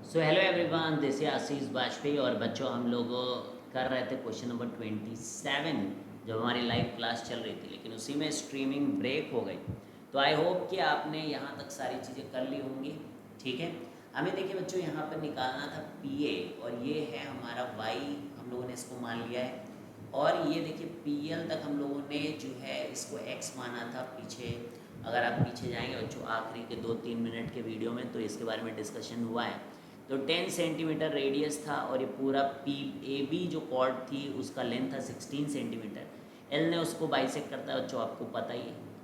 So hello everyone, this is Ashish Vajpayee. और बच्चों, हम लोग कर रहे थे क्वेश्चन नंबर 27 जब हमारी लाइव क्लास चल रही थी, लेकिन उसी में स्ट्रीमिंग ब्रेक हो गई। तो आई होप कि आपने यहाँ तक सारी चीज़ें कर ली होंगी। ठीक है, हमें देखिए बच्चों, यहाँ पर निकालना था पी ए, और ये है हमारा वाई, हम लोगों ने इसको मान लिया है। और ये देखिए पी एल तक हम लोगों ने जो है इसको एक्स माना था पीछे। अगर आप पीछे जाएंगे बच्चों आखिरी के 2-3 मिनट के वीडियो में, तो इसके बारे में डिस्कशन हुआ है। तो 10 सेंटीमीटर रेडियस था, और ये पूरा पी ए बी जो कॉर्ड थी उसका लेंथ था 16 सेंटीमीटर। एल ने उसको बाइसेक्ट करता है बच्चों, आपको पता ही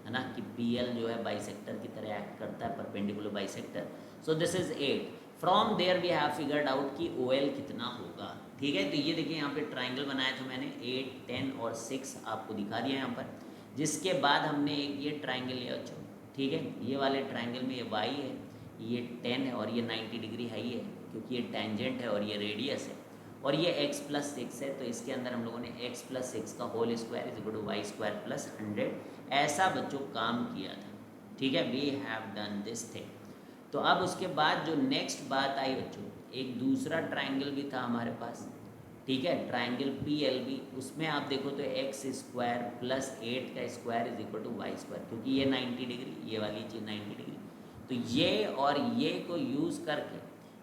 है ना कि पी एल जो है बाइसेक्टर की तरह एक्ट करता है, perpendicular bisector. So this is 8। From there we have figured out कि ओ एल कितना होगा। ठीक है, तो ये देखिए यहाँ पे ट्राइंगल बनाया था मैंने, 8, 10 और 6 आपको दिखा दिया यहाँ पर। जिसके बाद हमने एक ये ट्राइंगल लिया बच्चों। ठीक है, ये वाले ट्राइंगल में ये वाई है, ये 10 है, और ये 90 डिग्री है ही है क्योंकि ये टेंजेंट है और ये रेडियस है, और ये x प्लस 6 है। तो इसके अंदर हम लोगों ने x प्लस 6 का whole square is equal to Y square plus 100 ऐसा बच्चों काम किया था। ठीक है, we have done this thing. तो अब उसके बाद जो नेक्स्ट बात आई बच्चों, एक दूसरा ट्राइंगल भी था हमारे पास। ठीक है, ट्राइंगल पी एल बी, उसमें आप देखो तो एक्स स्क्वायर प्लस 8 का square is equal to Y square, क्योंकि ये 90 डिग्री, ये वाली चीज़ 90 डिग्री। तो ये और ये को यूज़ करके,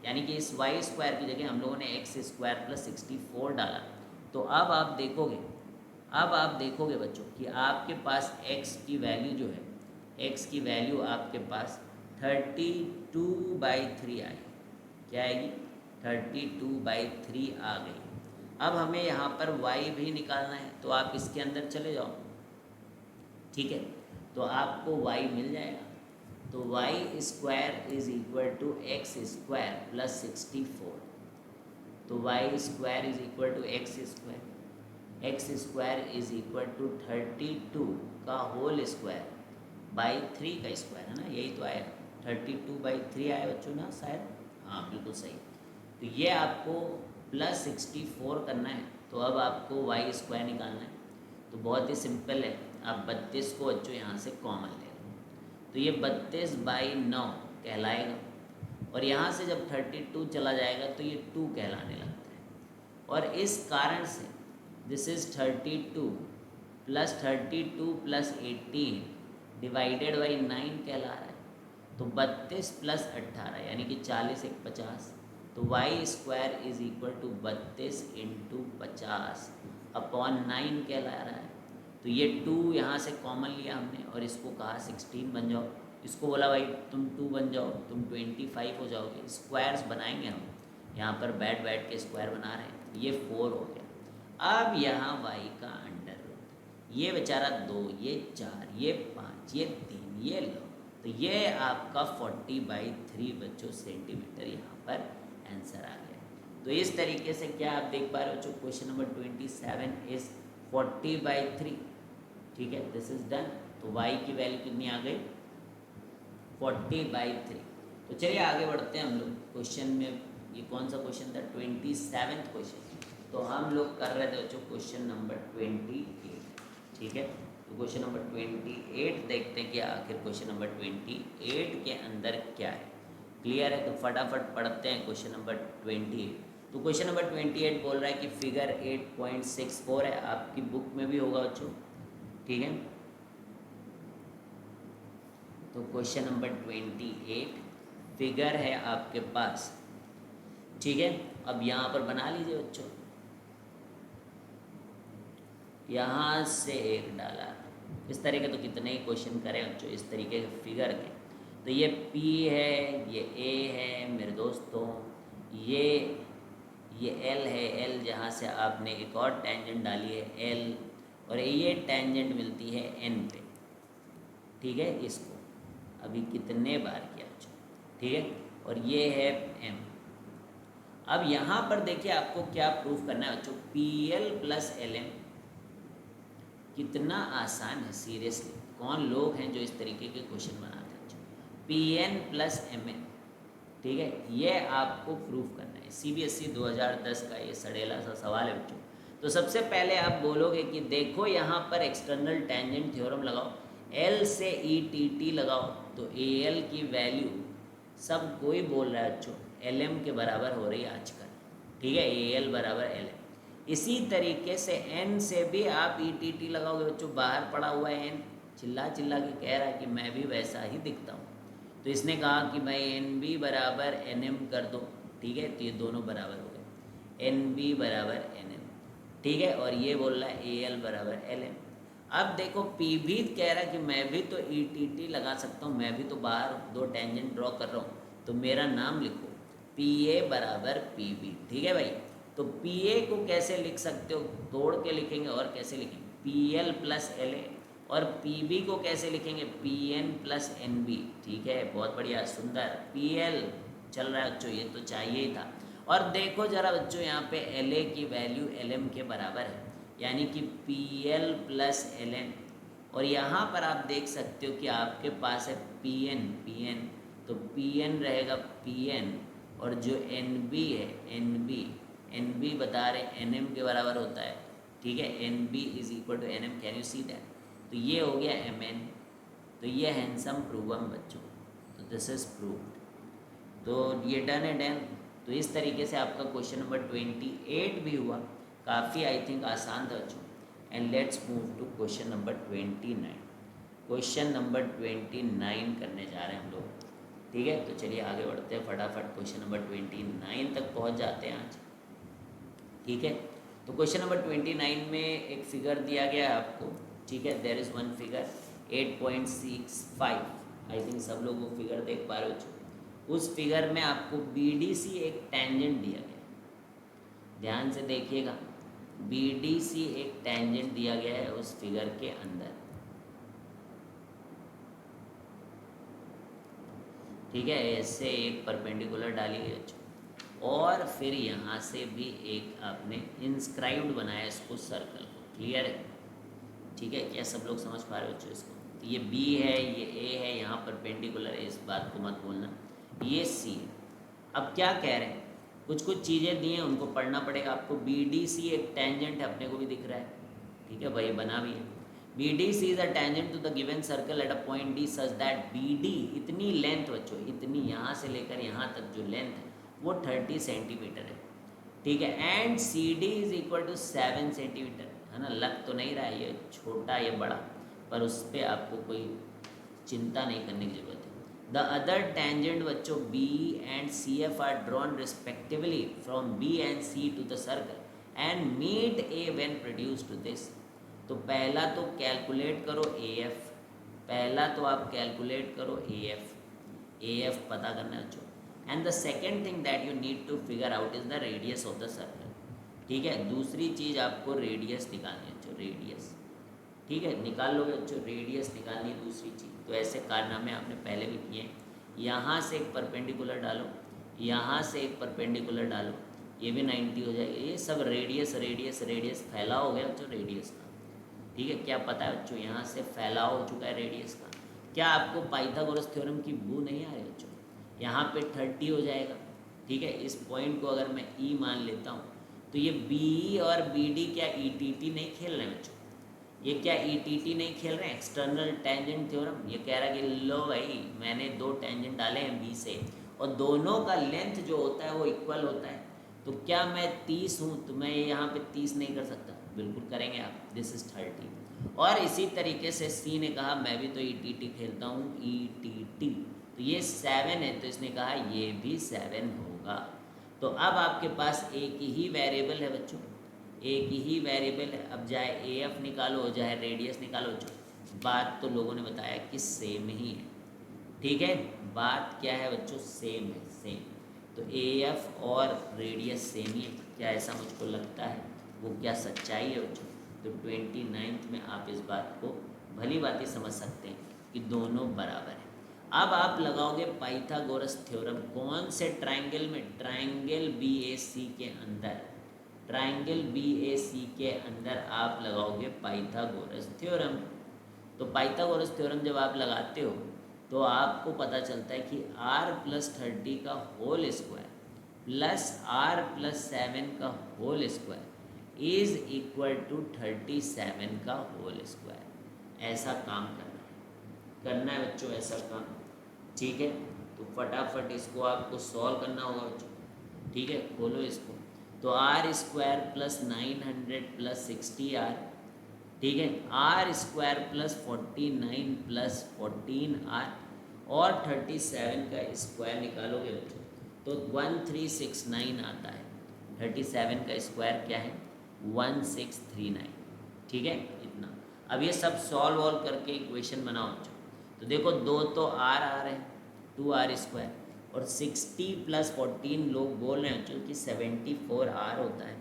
यानी कि इस वाई स्क्वायर की जगह हम लोगों ने एक्स स्क्वायर प्लस 64 डाला। तो अब आप देखोगे बच्चों कि आपके पास x की वैल्यू जो है, x की वैल्यू आपके पास 32/3 आई। क्या आएगी? 32/3 आ गई। अब हमें यहाँ पर y भी निकालना है, तो आप इसके अंदर चले जाओ। ठीक है, तो आपको y मिल जाएगा। तो Y square is equal to X square plus 64। तो Y square is equal to X square is equal to 32 का होल स्क्वायर बाई 3 का स्क्वायर, है ना, यही तो आया। 32/3 आया बच्चों ना शायद। हाँ बिल्कुल सही। तो ये आपको प्लस 64 करना है। तो अब आपको वाई स्क्वायर निकालना है। तो बहुत ही सिंपल है, आप 32 को बच्चों यहाँ से कॉमन ले लो, तो ये 32/9 कहलाएगा। और यहाँ से जब 32 चला जाएगा तो ये 2 कहलाने लगता है। और इस कारण से this is 32 plus 18 divided by 9 कहला रहा है। तो 32 प्लस 18 यानी कि 40 एक 50। तो Y square is equal to 32 into 50 upon 9 कहला रहा है। तो ये 2 यहाँ से कॉमन लिया हमने, और इसको कहा 16 बन जाओ। इसको बोला भाई तुम 2 बन जाओ, तुम 25 हो जाओगे। स्क्वायर्स बनाएंगे हम, यहाँ पर बैठ के स्क्वायर बना रहे हैं। ये 4 हो गया। अब यहाँ y का अंडर रूट, ये बेचारा 2, ये 4, ये 5, ये 3, ये लो। तो ये आपका 40/3 बच्चों सेंटीमीटर यहाँ पर आंसर आ गया। तो इस तरीके से क्या आप देख पा रहे हो बच्चों, क्वेश्चन नंबर 27 इज 40/3। ठीक है, दिस इज डन। तो y की वैल्यू कितनी आ गई? 40/3। तो चलिए आगे बढ़ते हैं हम लोग क्वेश्चन में। ये कौन सा क्वेश्चन था? 27वां क्वेश्चन। तो हम लोग कर रहे थे बच्चों क्वेश्चन नंबर 28। ठीक है, तो क्वेश्चन नंबर 28 देखते हैं कि आखिर क्वेश्चन नंबर 28 के अंदर क्या है। क्लियर है? तो फटाफट पढ़ते हैं क्वेश्चन नंबर 28। तो क्वेश्चन नंबर 28 बोल रहा है कि फिगर 8.64 है, आपकी बुक में भी होगा बच्चों। ठीक है, तो क्वेश्चन नंबर 28 फिगर है आपके पास। ठीक है, अब यहाँ पर बना लीजिए बच्चों। यहाँ से एक डाला, इस तरह के तो कितने ही क्वेश्चन करें बच्चों इस तरीके के फिगर के। तो ये P है, ये A है मेरे दोस्तों, ये L है, L जहाँ से आपने एक और टेंजेंट डाली है L, और ये टेंजेंट मिलती है N पे। ठीक है, इसको अभी कितने बार किया बच्चों। ठीक है, और ये है M। अब यहाँ पर देखिए आपको क्या प्रूफ करना है बच्चों, PL प्लस LM। कितना आसान है सीरियसली। कौन लोग हैं जो इस तरीके के क्वेश्चन बनाते हैं बच्चों? PN plus MN। ठीक है, ये आपको प्रूफ करना है। CBSE 2010 का ये सड़ेला सा सवाल है बच्चों। तो सबसे पहले आप बोलोगे कि देखो यहाँ पर एक्सटर्नल टेंजेंट थ्योरम लगाओ, L से ETT लगाओ। तो AL की वैल्यू सब कोई बोल रहा है बच्चों, LM के बराबर हो रही है आजकल, ठीक है, AL बराबर LM। इसी तरीके से N से भी आप ETT लगाओगे बच्चों, बाहर पड़ा हुआ है N, चिल्ला चिल्ला के कह रहा है कि मैं भी वैसा ही दिखता हूँ। तो इसने कहा कि भाई NB बराबर NM कर दो, ठीक है, तो ये दोनों बराबर हो गए, NB बराबर NM, ठीक है, और ये बोल रहा है AL बराबर LM। अब देखो P भी कह रहा है कि मैं भी तो ETT लगा सकता हूँ, मैं भी तो बाहर दो टेंजेंट ड्रॉ कर रहा हूँ, तो मेरा नाम लिखो PA बराबर PB, ठीक है भाई। तो PA को कैसे लिख सकते हो, तोड़ के लिखेंगे, और कैसे लिखेंगे PL प्लस LA, और PB को कैसे लिखेंगे PN प्लस NB, ठीक है, बहुत बढ़िया सुंदर। PL चल रहा है बच्चों, ये तो चाहिए ही था। और देखो जरा बच्चों यहाँ पे LA की वैल्यू LM के बराबर है, यानी कि PL प्लस LN, और यहाँ पर आप देख सकते हो कि आपके पास है PN, तो PN रहेगा PN, और जो NB है NB बता रहे NM के बराबर होता है, ठीक है, NB is equal to NM, can you see that. तो ये हो गया MN, तो ये हैंडसम प्रूवम बच्चों, तो दिस इज प्रूव्ड। तो ये डन है डन। तो इस तरीके से आपका क्वेश्चन नंबर 28 भी हुआ, काफ़ी आई थिंक आसान था बच्चों। And let's move to question number 29। Question number 29 करने जा रहे हैं हम लोग, ठीक है। तो चलिए आगे बढ़ते हैं, फटाफट क्वेश्चन नंबर 29 तक पहुंच जाते हैं आज, ठीक है। तो क्वेश्चन नंबर 29 में एक फिगर दिया गया है आपको, ठीक है, there is one figure 8.65, I think सब लोग वो फिगर देख पा रहे हो। उस फिगर में आपको BDC एक टेंजेंट दिया गया है, ध्यान से देखिएगा, BDC एक टेंजेंट दिया गया है उस फिगर के अंदर, ठीक है। ऐसे एक परपेंडिकुलर डाली गई बच्चों, और फिर यहाँ से भी एक आपने इंस्क्राइब्ड बनाया इसको सर्कल को, क्लियर है, ठीक है। क्या सब लोग समझ पा रहे हो बच्चों इसको। तो ये B है, ये A है, यहाँ परपेंडिकुलर है, इस बात को मत भूलना, ये C है। अब क्या कह रहे हैं, कुछ कुछ चीज़ें दी हैं, उनको पढ़ना पड़ेगा आपको। BDC एक टेंजेंट है, अपने को भी दिख रहा है, ठीक है भाई, बना भी है। BDC is a tangent to the given circle at a point D such that BD, इतनी लेंथ बच्चों, इतनी यहाँ से लेकर यहाँ तक जो लेंथ है वो 30 सेंटीमीटर है, ठीक है। And CD is equal to 7 centimetre, है ना। लग तो नहीं रहा है ये छोटा ये बड़ा, पर उस पर आपको कोई चिंता नहीं करने की जरूरत है। द अदर टेंजेंट बच्चों B and CF are drawn respectively from B and C to the circle and meet A when produce to this. तो पहला तो कैलकुलेट करो AF, पहला तो आप कैलकुलेट करो AF पता करना है बच्चों। And the second thing that you need to figure out is the radius of the circle, ठीक है। दूसरी चीज़ आपको रेडियस निकालनी है बच्चों, रेडियस, ठीक है, निकाल लोगे बच्चों, रेडियस निकालनी है दूसरी चीज़। तो ऐसे कारनामे आपने पहले भी किए हैं, यहाँ से एक परपेंडिकुलर डालो, यहाँ से एक परपेंडिकुलर डालो, ये भी 90 हो जाएगा, ये सब रेडियस रेडियस रेडियस फैलाव हो गया बच्चों रेडियस का, ठीक है। क्या पता है बच्चों, यहाँ से फैलाव हो चुका है रेडियस का। क्या आपको पाइथागोरस थ्योरम की बू नहीं आ रही बच्चों, यहाँ पे 30 हो जाएगा, ठीक है। इस पॉइंट को अगर मैं E मान लेता हूँ, तो ये BE और BD क्या ETT नहीं खेल रहे हैं बच्चों, ये क्या ETT नहीं खेल रहे हैं, एक्सटर्नल टेंजेंट थ्योरम। ये कह रहा है कि लो भाई मैंने दो टेंजेंट डाले हैं B से, और दोनों का लेंथ जो होता है वो इक्वल होता है, तो क्या मैं 30 हूँ तो मैं यहाँ पे 30 नहीं कर सकता, बिल्कुल करेंगे आप, दिस इज 30। और इसी तरीके से C ने कहा मैं भी तो ETT खेलता हूँ, ETT, तो ये 7 है, तो इसने कहा ये भी 7 होगा। तो अब आपके पास एक ही वेरिएबल है बच्चों, एक ही वेरिएबल है। अब चाहे AF निकालो चाहे रेडियस निकालो, बात तो लोगों ने बताया कि सेम ही है, ठीक है। बात क्या है बच्चों, सेम है, सेम। तो AF और रेडियस सेम ही है, क्या ऐसा मुझको लगता है, वो क्या सच्चाई है बच्चों। तो 29 में आप इस बात को भली बात ही समझ सकते हैं कि दोनों बराबर हैं। अब आप लगाओगे पाइथागोरस थ्योरम, कौन से ट्राइंगल में, ट्राइंगल BAC के अंदर, ट्राइंगल BAC के अंदर आप लगाओगे पाइथागोरस थ्योरम। तो पाइथागोरस थ्योरम जब आप लगाते हो तो आपको पता चलता है कि R प्लस 30 का whole square plus R plus 7 का whole square is equal to 37 का होल स्क्वायर। ऐसा काम करना है बच्चों, ऐसा काम, ठीक है। तो फटाफट इसको आपको सॉल्व करना होगा बच्चों, ठीक है। खोलो इसको, तो are square plus 900 plus 60R, ठीक है, are square plus 49 plus 14R और 37 का स्क्वायर निकालोगे बच्चों तो 1369 आता है। 37 का स्क्वायर क्या है? 1639, ठीक है, इतना। अब ये सब सॉल्व वॉल्व करके इक्वेशन बनाओ बच्चों। तो देखो दो तो आर आ रहे हैं, 2R स्क्वायर, और 60 प्लस 14 लोग बोल रहे हैं बच्चों कि 74R होता है।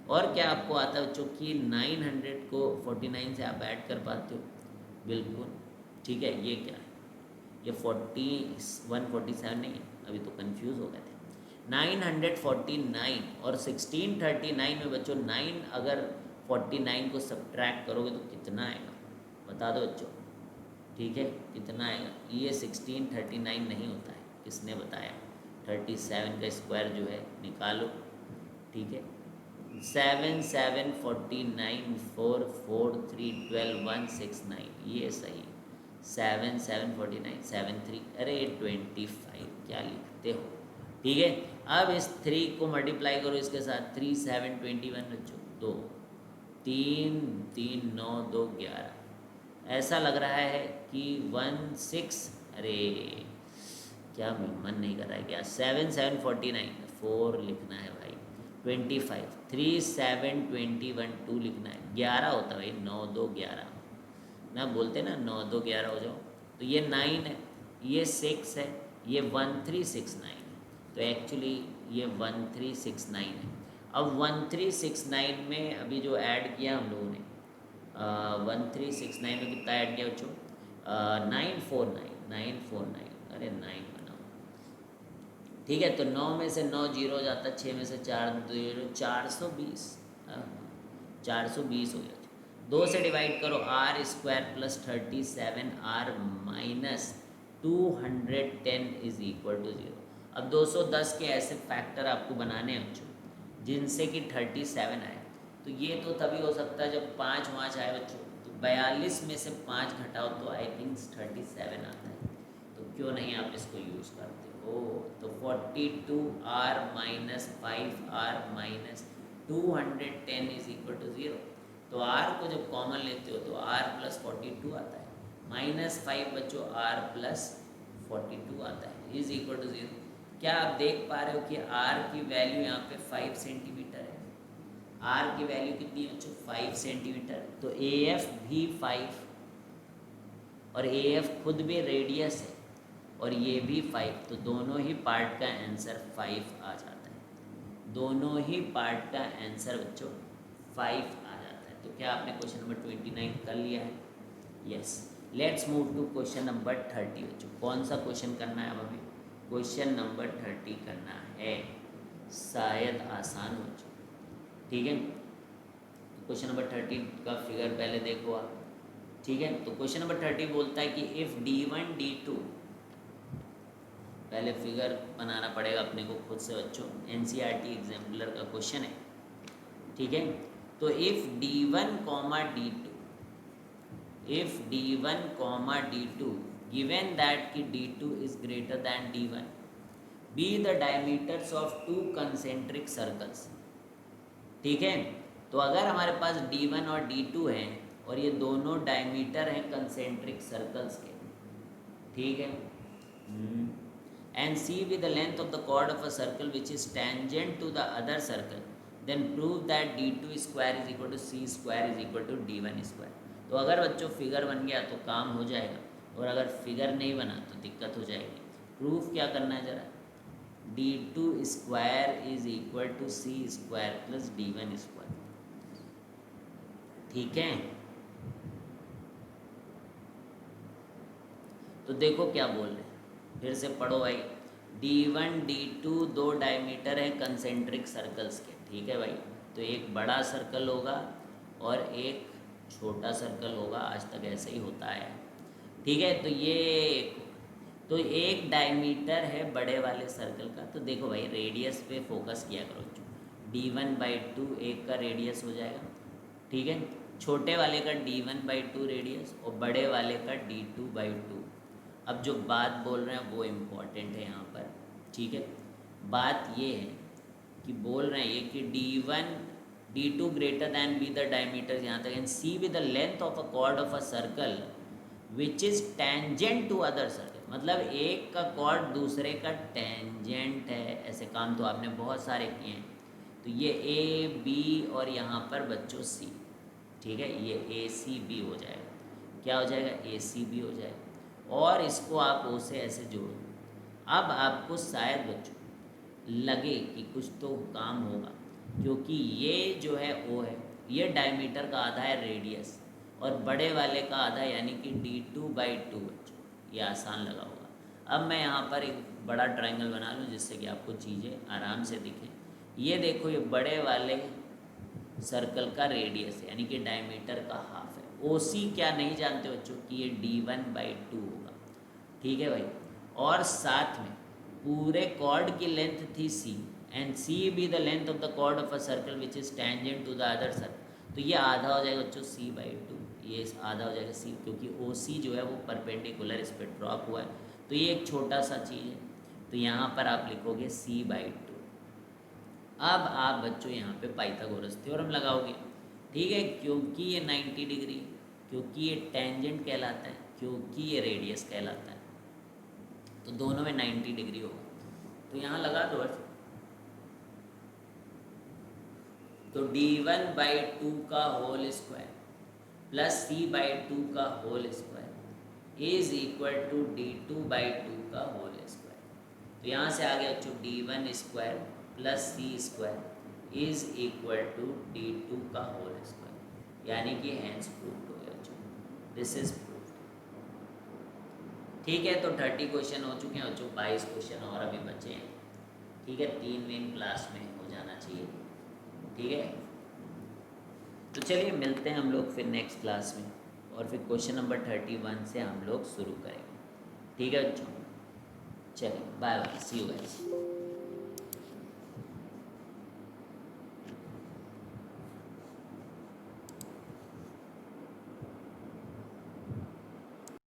और क्या आपको आता है बच्चों कि 900 को 49 से आप ऐड कर पाते हो? बिल्कुल, ठीक है। ये क्या है? ये 147 नहीं है, अभी तो कंफ्यूज हो गए थे। 949 और 1639 में बच्चों 9 अगर 49 को सब्ट्रैक्ट करोगे तो कितना आएगा? बता दो बच्चों, ठीक है, कितना आएगा? ये 1639 नहीं होता है, किसने बताया? 37 का स्क्वायर जो है निकालो, ठीक है। 7 7 49 4 4 3 12 169, ये सही है। 7 7 49 7 3, अरे 25 क्या लिखते हो, ठीक है। अब इस 3 को मल्टीप्लाई करो इसके साथ, 3 7 21 बच्चों, 2 3 3 9 2 11। ऐसा लग रहा है कि 16, अरे क्या मन नहीं कर रहा है क्या? 7 7 49 4 लिखना है भाई, 25 3 7 21 2 लिखना है, 11 होता है भाई, 9 2 11 ना, बोलते ना 9 2 11 हो जाओ। तो ये 9 है, ये 6 है, ये 1369 है, तो एक्चुअली ये 1369 है। अब 1369 में अभी जो ऐड किया हम लोगों ने, 1369 में कितना ऐड किया बच्चों? 949, अरे 9 बनाओ, ठीक है। तो 9 में से 9 जीरो हो जाता, 6 में से 4 जीरो, 420, 420 हो गया। 2 से डिवाइड करो, R square plus 37R minus 210 is equal to 0। अब 210 के ऐसे फैक्टर आपको बनाने हैं बच्चों जिनसे कि 37 आए। तो ये तो तभी हो सकता है जब 5 5 आए बच्चों। तो 42 में से 5 घटाओ तो आई थिंक 37 आता है। तो क्यों नहीं आप इसको यूज़ करते हो? तो 42R minus 5R minus 210 is equal to 0। तो R को जब कॉमन लेते हो तो R प्लस 42 आता है, माइनस 5 बच्चों R प्लस 42 आता है, इज इक्वल टू 0। क्या आप देख पा रहे हो कि R की वैल्यू यहाँ पे 5 सेंटीमीटर है? R की वैल्यू कितनी है बच्चों? 5 सेंटीमीटर। तो AF भी 5 और AF खुद भी रेडियस है और ये भी 5, तो दोनों ही पार्ट का आंसर 5 आ जाता है। दोनों ही पार्ट का आंसर बच्चों 5 आ जाता है। तो क्या आपने क्वेश्चन नंबर 29 कर लिया है? Yes. Let's move to question number 30 बच्चों। कौन सा क्वेश्चन करना है अब हमें? क्वेश्चन नंबर 30 करना है, शायद आसान बच्चों, ठीक है। क्वेश्चन नंबर 30 का फिगर पहले देखो आप, ठीक है। तो क्वेश्चन नंबर 30 बोलता है कि इफ़ D1 D2, पहले फिगर बनाना पड़ेगा अपने को खुद से बच्चों, NCERT एग्जाम्पलर का क्वेश्चन है, ठीक है। तो if D1 D2, if D1 D2 given that कि D2 is greater than D1, be the diameters of two concentric circles, ठीक है। तो अगर हमारे पास D1 और D2 हैं और ये दोनों डायमीटर हैं कंसेंट्रिक सर्कल्स के, ठीक है, and C with the length of the chord of a circle which is tangent to the other circle, then prove that D2 square is equal to C square is equal to D1 square। तो अगर बच्चों figure बन गया तो काम हो जाएगा, और अगर फिगर नहीं बना तो दिक्कत हो जाएगी। प्रूफ क्या करना है ज़रा? D2 square is equal to C square plus D1 square, ठीक है। तो देखो क्या बोल रहे हैं, फिर से पढ़ो भाई। D1 D2 दो डायमीटर हैं कंसेंट्रिक सर्कल्स के, ठीक है भाई। तो एक बड़ा सर्कल होगा और एक छोटा सर्कल होगा, आज तक ऐसे ही होता है, ठीक है। तो एक डायमीटर है बड़े वाले सर्कल का। तो देखो भाई रेडियस पे फोकस किया करो, D1/2 एक का रेडियस हो जाएगा, ठीक है। छोटे वाले का D1/2 रेडियस और बड़े वाले का D2/2। अब जो बात बोल रहे हैं वो इम्पोर्टेंट है यहाँ पर, ठीक है। बात ये है कि बोल रहे हैं ये कि D1 D2 greater than be the diameter यहाँ तक, and C with the length of a chord of a circle which is tangent to other circle, मतलब एक का कॉर्ड दूसरे का टेंजेंट है। ऐसे काम तो आपने बहुत सारे किए हैं। तो ये ए बी और यहाँ पर बच्चों सी, ठीक है, ये ए सी बी हो जाएगा। क्या हो जाएगा? ए सी बी हो जाएगा। और इसको आप ओ से ऐसे जोड़ो। अब आपको शायद बच्चों लगे कि कुछ तो काम होगा, क्योंकि ये जो है ओ है, ये डायमीटर का आधा है रेडियस, और बड़े वाले का आधा यानी कि D2/2 बच्चों, ये आसान लगा होगा। अब मैं यहाँ पर एक बड़ा ट्रायंगल बना लूँ जिससे कि आपको चीज़ें आराम से दिखें। ये देखो, ये बड़े वाले सर्कल का रेडियस है यानी कि डायमीटर का हाफ है। OC क्या नहीं जानते बच्चों कि ये D1/2 होगा, ठीक है भाई। और साथ में पूरे कॉर्ड की लेंथ थी C, and C be the length of the chord of a circle which is tangent to the other circle. तो ये आधा हो जाएगा बच्चों C/2, ये आधा हो जाएगा C, क्योंकि OC जो है वो परपेंडिकुलर इस पर ड्रॉप हुआ है। तो ये एक छोटा सा चीज़ है, तो यहाँ पर आप लिखोगे C/2। अब आप बच्चों यहाँ पे पाइथागोरस थ्योरम लगाओगे, ठीक है, क्योंकि ये 90 डिग्री, क्योंकि ये टेंजेंट कहलाता है, क्योंकि ये रेडियस कहलाता है, तो दोनों में 90 डिग्री होगा। तो यहाँ लगा दो बस। तो D1/2 का होल स्क्वायर प्लस C/2 का whole square is equal to D2/2 का होल स्क्वायर। तो यहाँ से आ गया बच्चों D1 square plus C square is equal to D2 का होल स्क्वायर, यानी कि हैंस प्रूव्ड हो गया बच्चों, दिस इज प्रूव्ड। ठीक है, तो 30 क्वेश्चन हो चुके हैं बच्चों, 22 क्वेश्चन और अभी बचे हैं, ठीक है। 3 दिन क्लास में हो जाना चाहिए, ठीक है। तो चलिए मिलते हैं हम लोग फिर नेक्स्ट क्लास में, और फिर क्वेश्चन नंबर 31 से हम लोग शुरू करेंगे, ठीक है बच्चों। चलिए bye bye, see you guys.